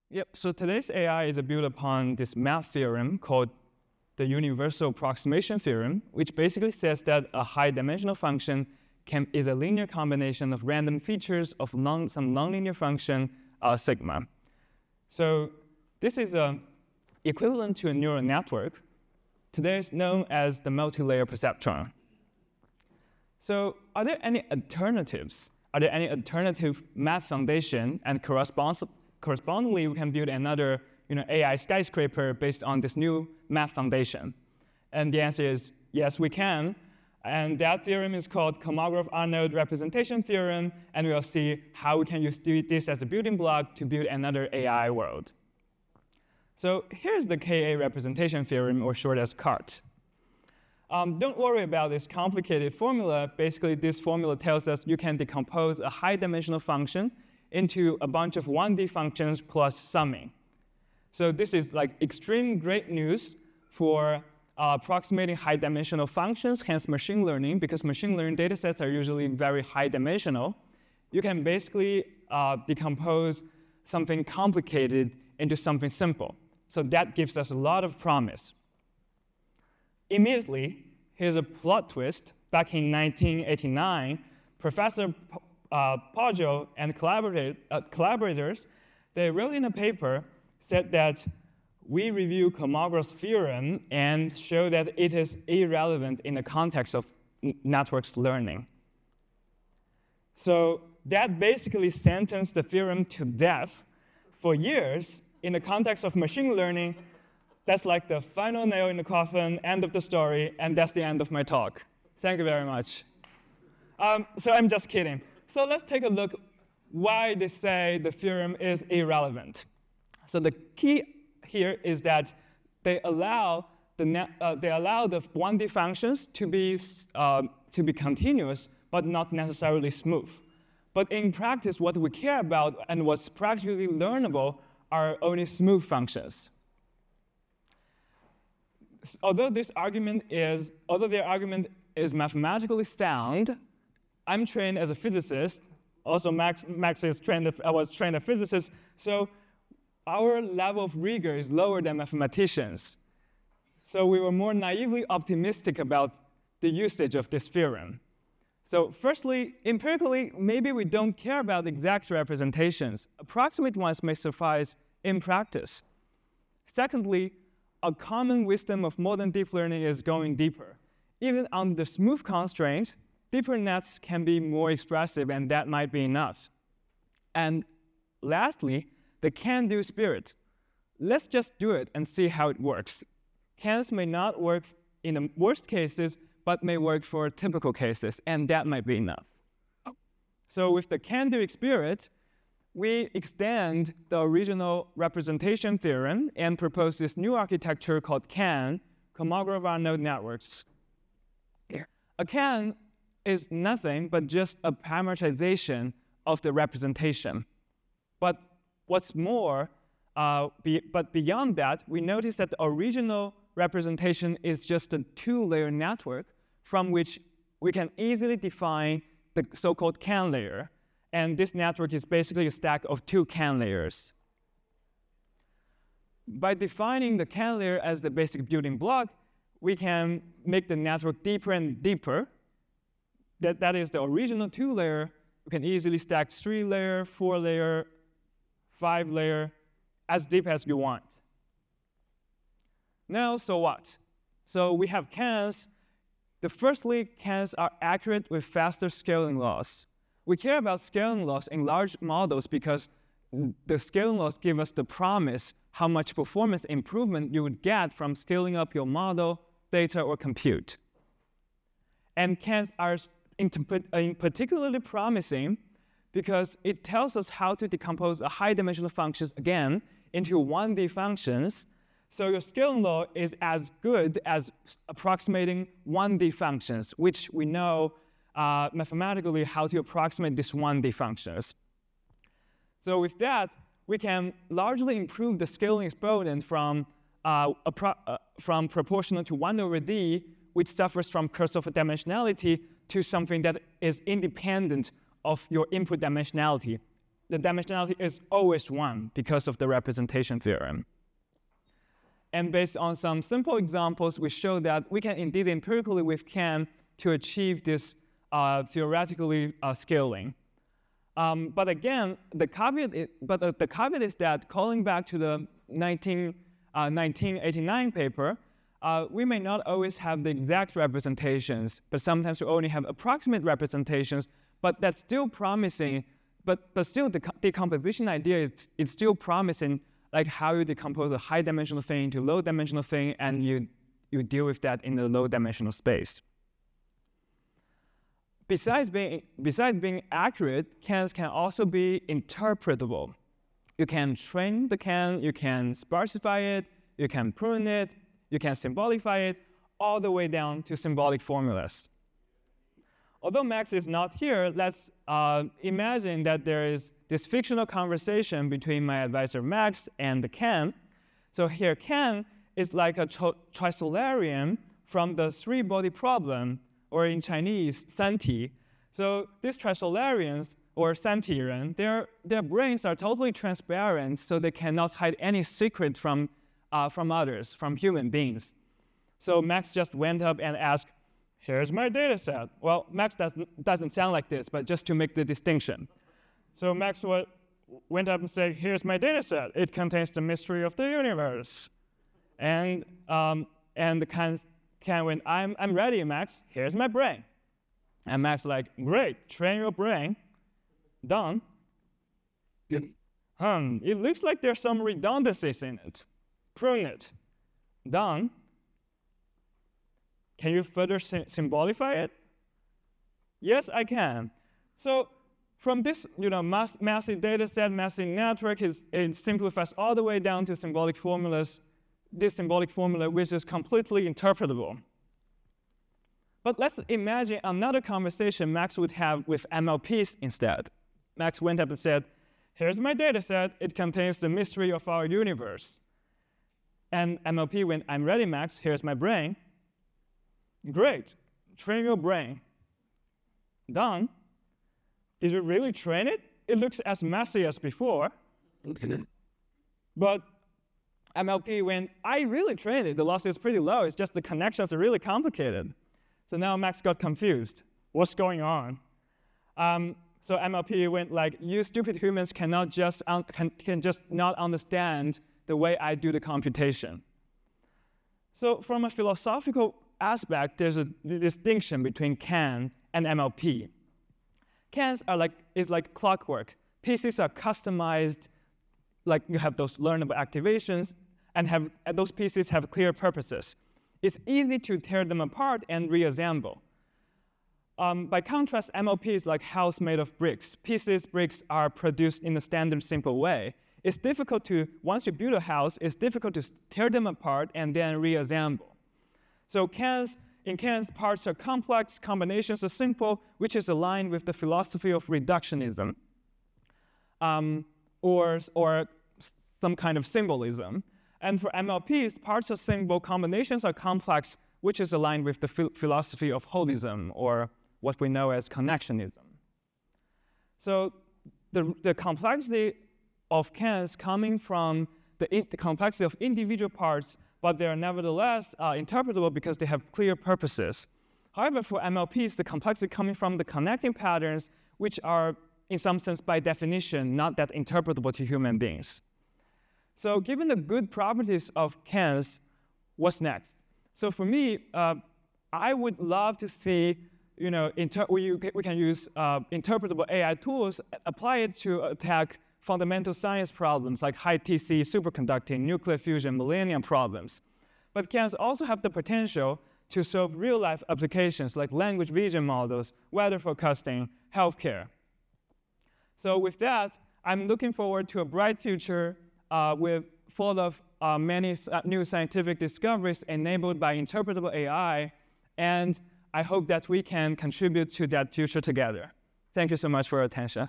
Yep, so today's AI is built upon this math theorem called the universal approximation theorem, which basically says that a high-dimensional function is a linear combination of random features of some nonlinear function sigma. So this is equivalent to a neural network. Today it's known as the multi-layer perceptron. So are there any alternatives? Are there any alternative math foundation? And correspondingly, we can build another AI skyscraper based on this new math foundation. And the answer is yes, we can. And that theorem is called Kolmogorov-Arnold representation theorem. And we'll see how we can use this as a building block to build another AI world. So here's the KA representation theorem, or short as CART. Don't worry about this complicated formula. Basically, this formula tells us you can decompose a high-dimensional function into a bunch of 1D functions plus summing. So this is like extreme great news for approximating high-dimensional functions, hence machine learning, because machine learning data sets are usually very high-dimensional. You can basically decompose something complicated into something simple. So that gives us a lot of promise. Immediately, here's a plot twist. Back in 1989, Professor Poggiol and collaborators, they wrote in a paper, said that we review Kolmogorov's theorem and show that it is irrelevant in the context of networks learning. So that basically sentenced the theorem to death. For years, in the context of machine learning, that's like the final nail in the coffin, end of the story, and that's the end of my talk. Thank you very much. So I'm just kidding. So let's take a look why they say the theorem is irrelevant. So the key here is that they allow the 1D functions to be continuous, but not necessarily smooth. But in practice, what we care about and what's practically learnable are only smooth functions. Although their argument is mathematically sound, I'm trained as a physicist. Also, Max was trained a physicist. So our level of rigor is lower than mathematicians. So we were more naively optimistic about the usage of this theorem. So firstly, empirically, maybe we don't care about exact representations. Approximate ones may suffice in practice. Secondly, a common wisdom of modern deep learning is going deeper. Even under the smooth constraint, deeper nets can be more expressive, and that might be enough. And lastly, the can-do spirit. Let's just do it and see how it works. CANs may not work in the worst cases, but may work for typical cases, and that might be enough. So with the can-do spirit, we extend the original representation theorem and propose this new architecture called CAN, Kolmogorov-Arnold networks. A CAN is nothing but just a parameterization of the representation. But what's more, but beyond that, we notice that the original representation is just a two-layer network from which we can easily define the so-called CAN layer. And this network is basically a stack of two CAN layers. By defining the CAN layer as the basic building block, we can make the network deeper and deeper. That is the original two-layer. We can easily stack 3-layer, 4-layer, 5-layer, as deep as you want. Now, so what? So we have CANs. Firstly, CANs are accurate with faster scaling laws. We care about scaling laws in large models because the scaling laws give us the promise how much performance improvement you would get from scaling up your model, data, or compute. And CANs are particularly promising because it tells us how to decompose a high-dimensional functions, again, into 1D functions. So your scaling law is as good as approximating 1D functions, which we know mathematically how to approximate these 1D functions. So with that, we can largely improve the scaling exponent from proportional to 1/d, which suffers from curse of dimensionality, to something that is independent of your input dimensionality. the dimensionality is always 1 because of the representation theorem. And based on some simple examples, we show that we can indeed empirically with CAN to achieve this theoretically scaling. But again, the caveat is that calling back to the 1989 paper, we may not always have the exact representations, but sometimes we only have approximate representations, but that's still promising. But still, the decomposition idea is still promising, like how you decompose a high-dimensional thing into low-dimensional thing, and you deal with that in the low-dimensional space. Besides being accurate, CANs can also be interpretable. You can train the CAN, you can sparsify it, you can prune it, you can symbolify it, all the way down to symbolic formulas. Although Max is not here, let's imagine that there is this fictional conversation between my advisor Max and the CAN. So here, CAN is like a trisolarium from the three-body problem, or in Chinese, Santi. So these trisolarians, or Santiren, their brains are totally transparent, so they cannot hide any secret from others, from human beings. So Max just went up and asked, here's my data set. Well, Max doesn't sound like this, but just to make the distinction. So Max went up and said, here's my data set. It contains the mystery of the universe. And the CAN went, I'm ready, Max. Here's my brain. And Max like, great, train your brain. Done. It looks like there's some redundancies in it. Prune it. Done. Can you further symbolify it? Yes, I can. So from this massive data set, massive network, it simplifies all the way down to symbolic formulas, this symbolic formula which is completely interpretable. But let's imagine another conversation Max would have with MLPs instead. Max went up and said, here's my data set. It contains the mystery of our universe. And MLP went, I'm ready, Max. Here's my brain. Great. Train your brain. Done. Did you really train it? It looks as messy as before. But MLP went, I really trained it. The loss is pretty low. It's just the connections are really complicated. So now Max got confused. What's going on? So MLP went like, you stupid humans can just not understand the way I do the computation. So from a philosophical aspect, there's a distinction between CAN and MLP. CANs is like clockwork. Pieces are customized, like you have those learnable activations, and those pieces have clear purposes. It's easy to tear them apart and reassemble. By contrast, MLP is like house made of bricks. Bricks are produced in a standard simple way. It's difficult to, once you build a house, it's difficult to tear them apart and then reassemble. So in CANs, parts are complex, combinations are simple, which is aligned with the philosophy of reductionism, or some kind of symbolism. And for MLPs, parts are simple, combinations are complex, which is aligned with the philosophy of holism, or what we know as connectionism. So the complexity of CANs coming from the complexity of individual parts, but they are nevertheless interpretable because they have clear purposes. However, for MLPs, the complexity coming from the connecting patterns, which are, in some sense, by definition, not that interpretable to human beings. So given the good properties of CANs, what's next? So for me, I would love to see, we can use interpretable AI tools, apply it to attack fundamental science problems like high TC, superconducting, nuclear fusion, millennium problems. But CANs also have the potential to solve real-life applications like language vision models, weather forecasting, healthcare. So with that, I'm looking forward to a bright future full of many new scientific discoveries enabled by interpretable AI, and I hope that we can contribute to that future together. Thank you so much for your attention.